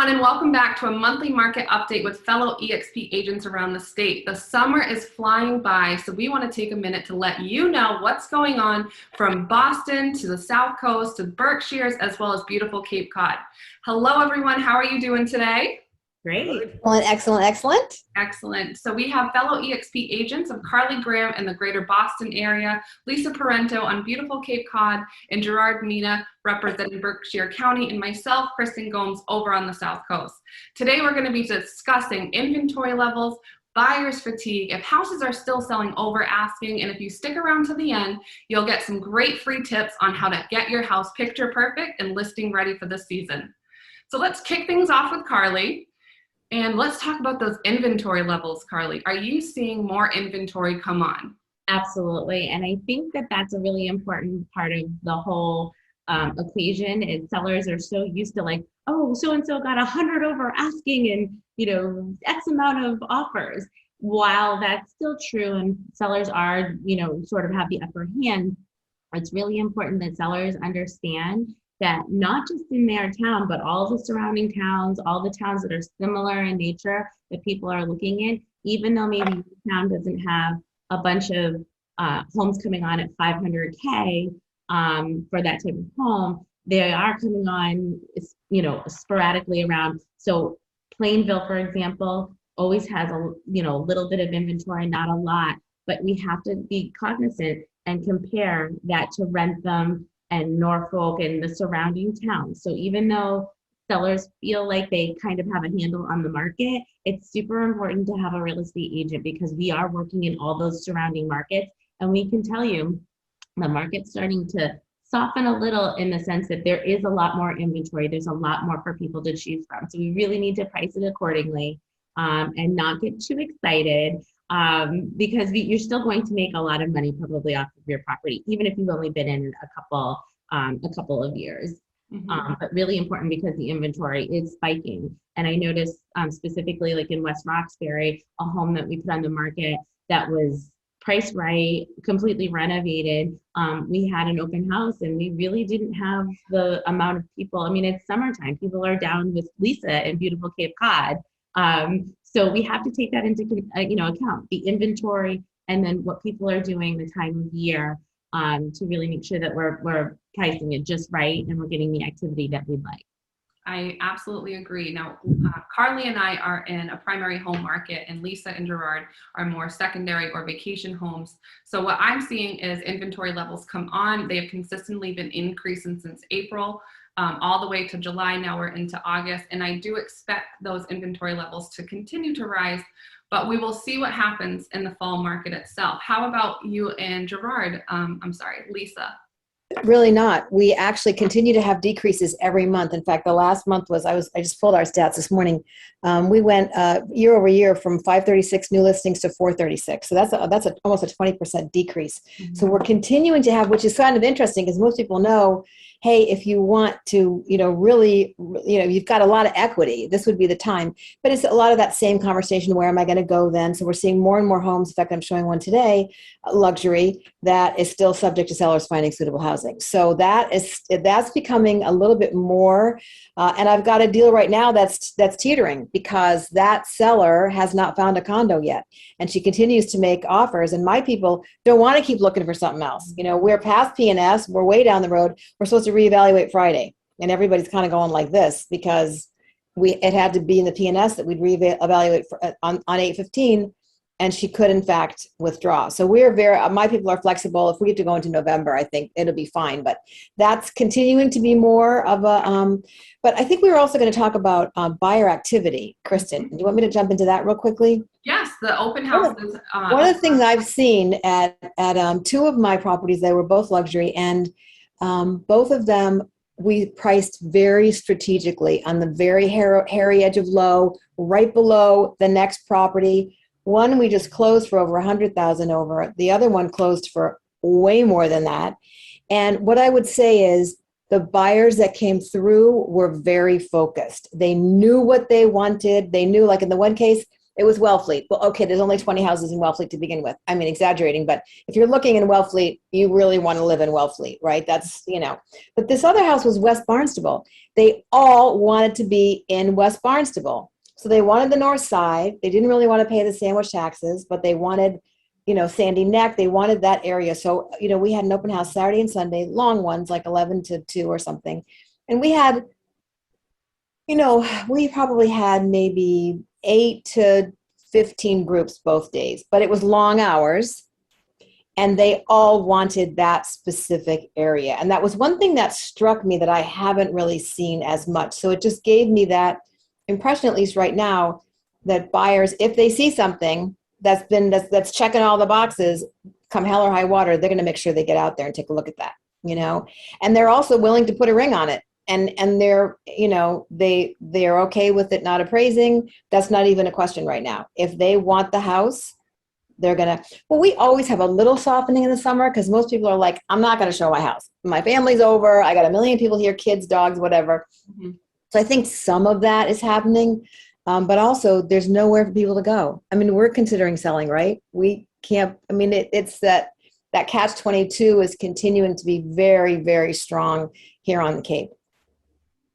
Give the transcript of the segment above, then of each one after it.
everyone, and welcome back to a monthly market update with fellow eXp agents around the state. The summer is flying by, so we want to take a minute to let you know what's going on from Boston to the South Coast to Berkshires, as well as beautiful Cape Cod. Hello, everyone. How are you doing today? Great. Excellent. Excellent. So we have fellow eXp agents of Carly Graham in the greater Boston area, Lisa Parenteau on beautiful Cape Cod, and Gerard Meenagh representing Berkshire County, and myself, Kristen Gomes, over on the South Coast. Today we're going to be discussing inventory levels, buyer's fatigue, if houses are still selling over asking, and if you stick around to the end, you'll get some great free tips on how to get your house picture perfect and listing ready for the season. So let's kick things off with Carly. And let's talk about those inventory levels, Carly. Are you seeing more inventory come on? Absolutely. And I think that that's a really important part of the whole equation. And sellers are so used to like, oh, so-and-so got 100 over asking and, X amount of offers. While that's still true and sellers are, sort of have the upper hand, it's really important that sellers understand that not just in their town, but all the surrounding towns, all the towns that are similar in nature that people are looking at, even though maybe the town doesn't have a bunch of homes coming on at 500K for that type of home, they are coming on, sporadically around. So Plainville, for example, always has a little bit of inventory, not a lot, but we have to be cognizant and compare that to Rentham and Norfolk and the surrounding towns. So even though sellers feel like they kind of have a handle on the market, it's super important to have a real estate agent because we are working in all those surrounding markets. And we can tell you the market's starting to soften a little in the sense that there is a lot more inventory. There's a lot more for people to choose from. So we really need to price it accordingly and not get too excited. Because you're still going to make a lot of money probably off of your property, even if you've only been in a couple of years. Mm-hmm. But really important because the inventory is spiking. And I noticed specifically like in West Roxbury, a home that we put on the market that was priced right, completely renovated. We had an open house and we really didn't have the amount of people. I mean, it's summertime. People are down with Lisa in beautiful Cape Cod. So we have to take that into account, the inventory, and then what people are doing the time of year to really make sure that we're pricing it just right and we're getting the activity that we'd like. I absolutely agree. Now, Carly and I are in a primary home market, and Lisa and Gerard are more secondary or vacation homes. So what I'm seeing is inventory levels come on. They have consistently been increasing since April. All the way to July. Now we're into August, and I do expect those inventory levels to continue to rise, but we will see what happens in the fall market itself. How about you and Gerard? Lisa. Really not. We actually continue to have decreases every month. In fact, the last month was, I just pulled our stats this morning. We went year over year from 536 new listings to 436. So that's almost a 20% decrease. Mm-hmm. So we're continuing to have, which is kind of interesting because most people know, hey, if you want to, really, you've got a lot of equity, this would be the time. But it's a lot of that same conversation. Where am I going to go then? So we're seeing more and more homes. In fact, I'm showing one today, luxury, that is still subject to sellers finding suitable housing. So that's becoming a little bit more. And I've got a deal right now that's teetering because that seller has not found a condo yet. And she continues to make offers. And my people don't want to keep looking for something else. We're past P&S. We're way down the road. We're supposed to reevaluate Friday. And everybody's kind of going like this because it had to be in the P&S that we'd reevaluate on 8/15. And she could, in fact, withdraw. So my people are flexible. If we have to go into November, I think it'll be fine. But that's continuing to be more of a, but I think we were also going to talk about buyer activity. Kristen, do you want me to jump into that real quickly? Yes, the open houses. One of the things I've seen at two of my properties, they were both luxury, and both of them we priced very strategically on the very hairy edge of low, right below the next property. One we just closed for over 100,000 over. The other one closed for way more than that. And what I would say is the buyers that came through were very focused. They knew what they wanted. They knew, like in the one case, It was Wellfleet. Well, okay, there's only 20 houses in Wellfleet to begin with. I mean, exaggerating, but if you're looking in Wellfleet, you really want to live in Wellfleet, right? That's, but this other house was West Barnstable. They all wanted to be in West Barnstable. So they wanted the north side. They didn't really want to pay the sandwich taxes, but they wanted, Sandy Neck. They wanted that area. So, we had an open house Saturday and Sunday, long ones, like 11 to 2 or something. And we had, we probably had maybe 8 to 15 groups both days, but it was long hours and they all wanted that specific area. And that was one thing that struck me that I haven't really seen as much. So it just gave me that impression, at least right now, that buyers, if they see something that's checking all the boxes, come hell or high water, they're going to make sure they get out there and take a look at that, and they're also willing to put a ring on it. And they're, they're okay with it not appraising. That's not even a question right now. If they want the house, they're going to, we always have a little softening in the summer because most people are like, I'm not going to show my house. My family's over. I got a million people here, kids, dogs, whatever. Mm-hmm. So I think some of that is happening. But also there's nowhere for people to go. I mean, we're considering selling, right? We can't, it's that catch-22 is continuing to be very, very strong here on the Cape.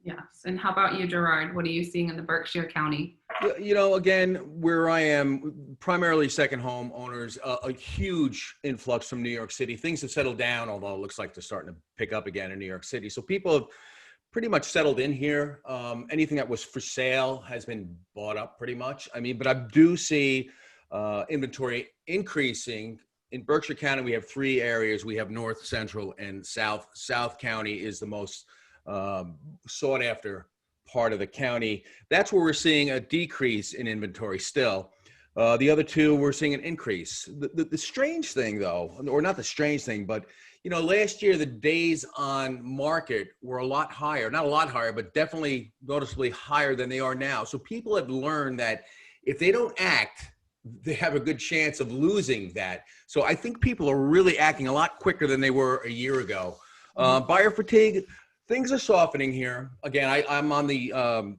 Yes. And how about you, Gerard? What are you seeing in the Berkshire County? Again, where I am, primarily second home owners, a huge influx from New York City. Things have settled down, although it looks like they're starting to pick up again in New York City. So people have pretty much settled in here. Anything that was for sale has been bought up pretty much. But I do see inventory increasing. In Berkshire County, we have 3 areas. We have North, Central, and South. South County is the most sought after part of the county. That's where we're seeing a decrease in inventory still. The other 2, we're seeing an increase. The strange thing though, or not the strange thing, but last year the days on market were a lot higher, not a lot higher, but definitely noticeably higher than they are now. So people have learned that if they don't act, they have a good chance of losing that. So I think people are really acting a lot quicker than they were a year ago. Buyer fatigue, things are softening here. Again, I'm on the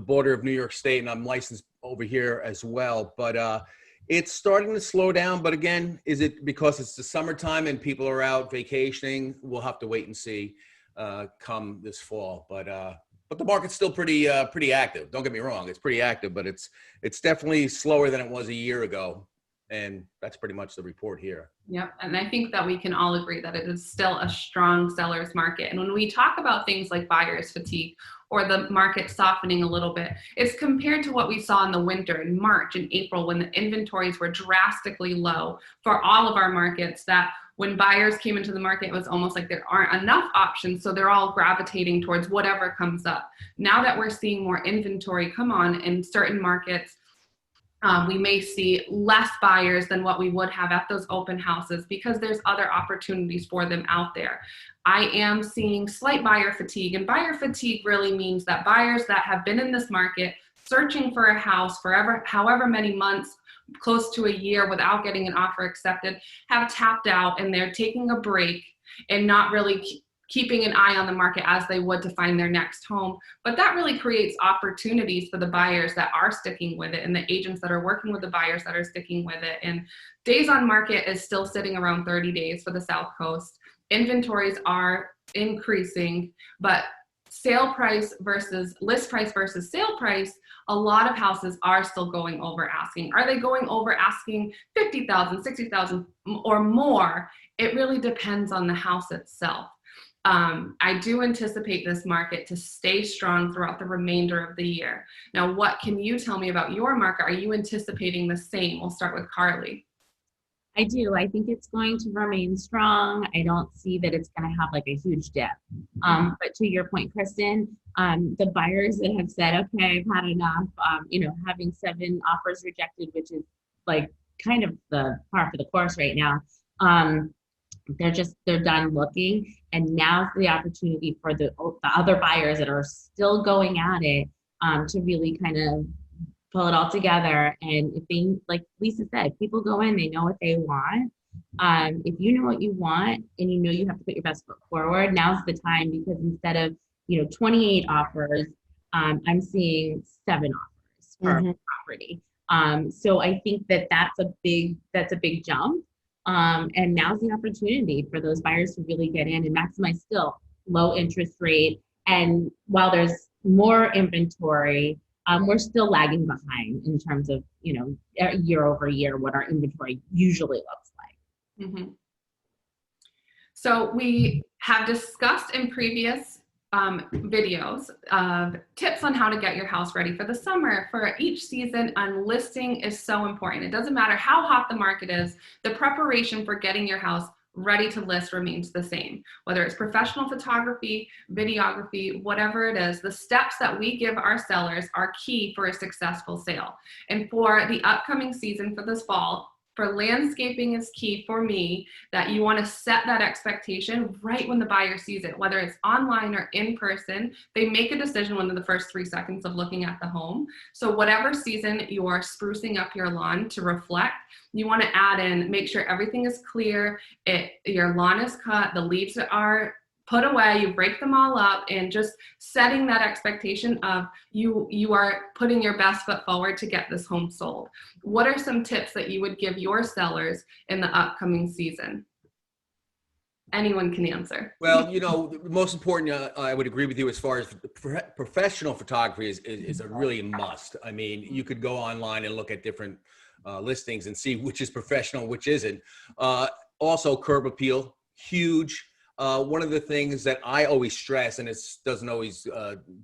border of New York State, and I'm licensed over here as well. But it's starting to slow down. But again, is it because it's the summertime and people are out vacationing? We'll have to wait and see come this fall. But the market's still pretty active. Don't get me wrong; it's pretty active, but it's definitely slower than it was a year ago. And that's pretty much the report here. Yep. And I think that we can all agree that it is still a strong seller's market. And when we talk about things like buyer's fatigue or the market softening a little bit, it's compared to what we saw in the winter in March and April when the inventories were drastically low for all of our markets, that when buyers came into the market, it was almost like there aren't enough options. So they're all gravitating towards whatever comes up. Now that we're seeing more inventory come on in certain markets, we may see less buyers than what we would have at those open houses because there's other opportunities for them out there. I am seeing slight buyer fatigue, and buyer fatigue really means that buyers that have been in this market searching for a house for however many months, close to a year without getting an offer accepted, have tapped out and they're taking a break and not really keeping an eye on the market as they would to find their next home. But that really creates opportunities for the buyers that are sticking with it and the agents that are working with the buyers that are sticking with it. And days on market is still sitting around 30 days for the South Coast. Inventories are increasing, but sale price versus list price versus sale price, a lot of houses are still going over asking. Are they going over asking 50,000, 60,000 or more? It really depends on the house itself. I do anticipate this market to stay strong throughout the remainder of the year. Now, what can you tell me about your market? Are you anticipating the same? We'll start with Carly. I do. I think it's going to remain strong. I don't see that it's going to have like a huge dip. But to your point, Kristen, the buyers that have said, okay, I've had enough, having 7 offers rejected, which is like kind of the par for the course right now. They're done looking, and now's the opportunity for the other buyers that are still going at it to really kind of pull it all together. And if they, like Lisa said, people go in, they know what they want. If you know what you want and you know you have to put your best foot forward, now's the time, because instead of 28 offers, I'm seeing 7 offers for a property. So I think that that's a big jump. And now's the opportunity for those buyers to really get in and maximize still low interest rate. And while there's more inventory, we're still lagging behind in terms of, year over year, what our inventory usually looks like. Mm-hmm. So we have discussed in previous videos tips on how to get your house ready for the summer, for each season, and listing is so important. It doesn't matter how hot the market is, the preparation for getting your house ready to list remains the same. Whether it's professional photography, videography, whatever it is, the steps that we give our sellers are key for a successful sale. And for the upcoming season for this fall, for landscaping is key for me, that you want to set that expectation right when the buyer sees it, whether it's online or in person. They make a decision within the first 3 seconds of looking at the home. So whatever season you are sprucing up your lawn to reflect, you want to add in, make sure everything is clear, your lawn is cut, the leaves are put away, you break them all up, and just setting that expectation of you are putting your best foot forward to get this home sold. What are some tips that you would give your sellers in the upcoming season? Anyone can answer. Well, the most important, I would agree with you as far as professional photography is a really must. I mean, you could go online and look at different listings and see which is professional, which isn't. Also, curb appeal, huge. One of the things that I always stress, and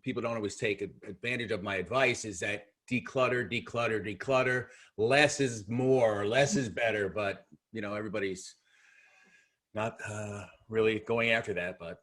people don't always take advantage of my advice, is that declutter, declutter, declutter. Less is more, less is better, but everybody's not really going after that. But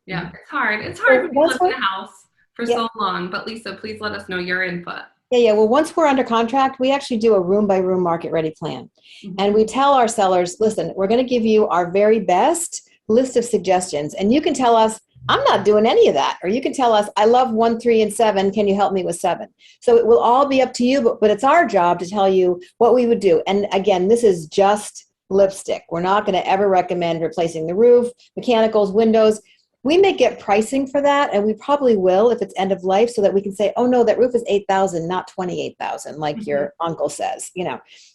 yeah, it's hard. It's hard to live in a house for so long. But Lisa, please let us know your input. Yeah. Well, once we're under contract, we actually do a room by room market ready plan. Mm-hmm. And we tell our sellers, listen, we're going to give you our very best list of suggestions. And you can tell us, I'm not doing any of that. Or you can tell us, I love 1, 3, and 7. Can you help me with 7? So it will all be up to you, but it's our job to tell you what we would do. And again, this is just lipstick. We're not going to ever recommend replacing the roof, mechanicals, windows. We may get pricing for that, and we probably will if it's end of life, so that we can say, oh no, that roof is $8,000, not $28,000, like your uncle says,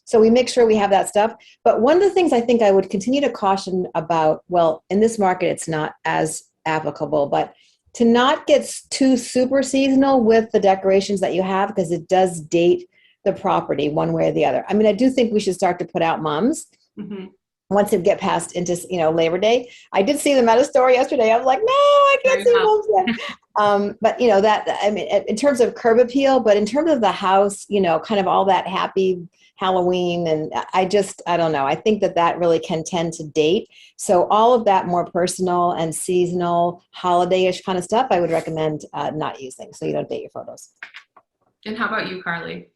So we make sure we have that stuff. But one of the things I think I would continue to caution about, well, in this market, it's not as applicable, but to not get too super seasonal with the decorations that you have, because it does date the property one way or the other. I mean, I do think we should start to put out mums. Mm-hmm. Once it get past into, Labor Day. I did see them at a store yesterday. I was like, no, I can't see mums yet. But, that, I mean, in terms of curb appeal, but in terms of the house, kind of all that happy Halloween. And I don't know. I think that really can tend to date. So all of that more personal and seasonal, holiday-ish kind of stuff, I would recommend not using, so you don't date your photos. And how about you, Carly?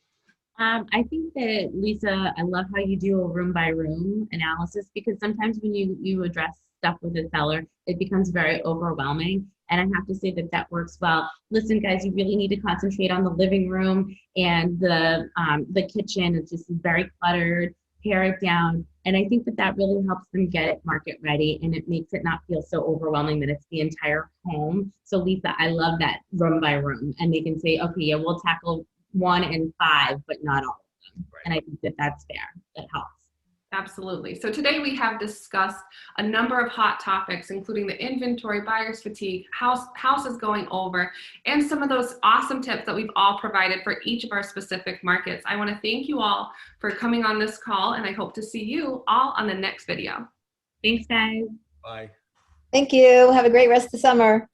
I think that, Lisa, I love how you do a room by room analysis, because sometimes when you address stuff with a seller, it becomes very overwhelming. And I have to say that works well. Listen, guys, you really need to concentrate on the living room and the kitchen. It's just very cluttered, pare it down. And I think that really helps them get it market ready, and it makes it not feel so overwhelming that it's the entire home. So Lisa, I love that room by room. And they can say, okay, yeah, we'll tackle 1 and 5, but not all of them. Right. And I think that's fair. That helps. Absolutely. So today we have discussed a number of hot topics, including the inventory, buyer's fatigue, houses going over, and some of those awesome tips that we've all provided for each of our specific markets. I want to thank you all for coming on this call, and I hope to see you all on the next video. Thanks, guys. Bye. Thank you. Have a great rest of the summer.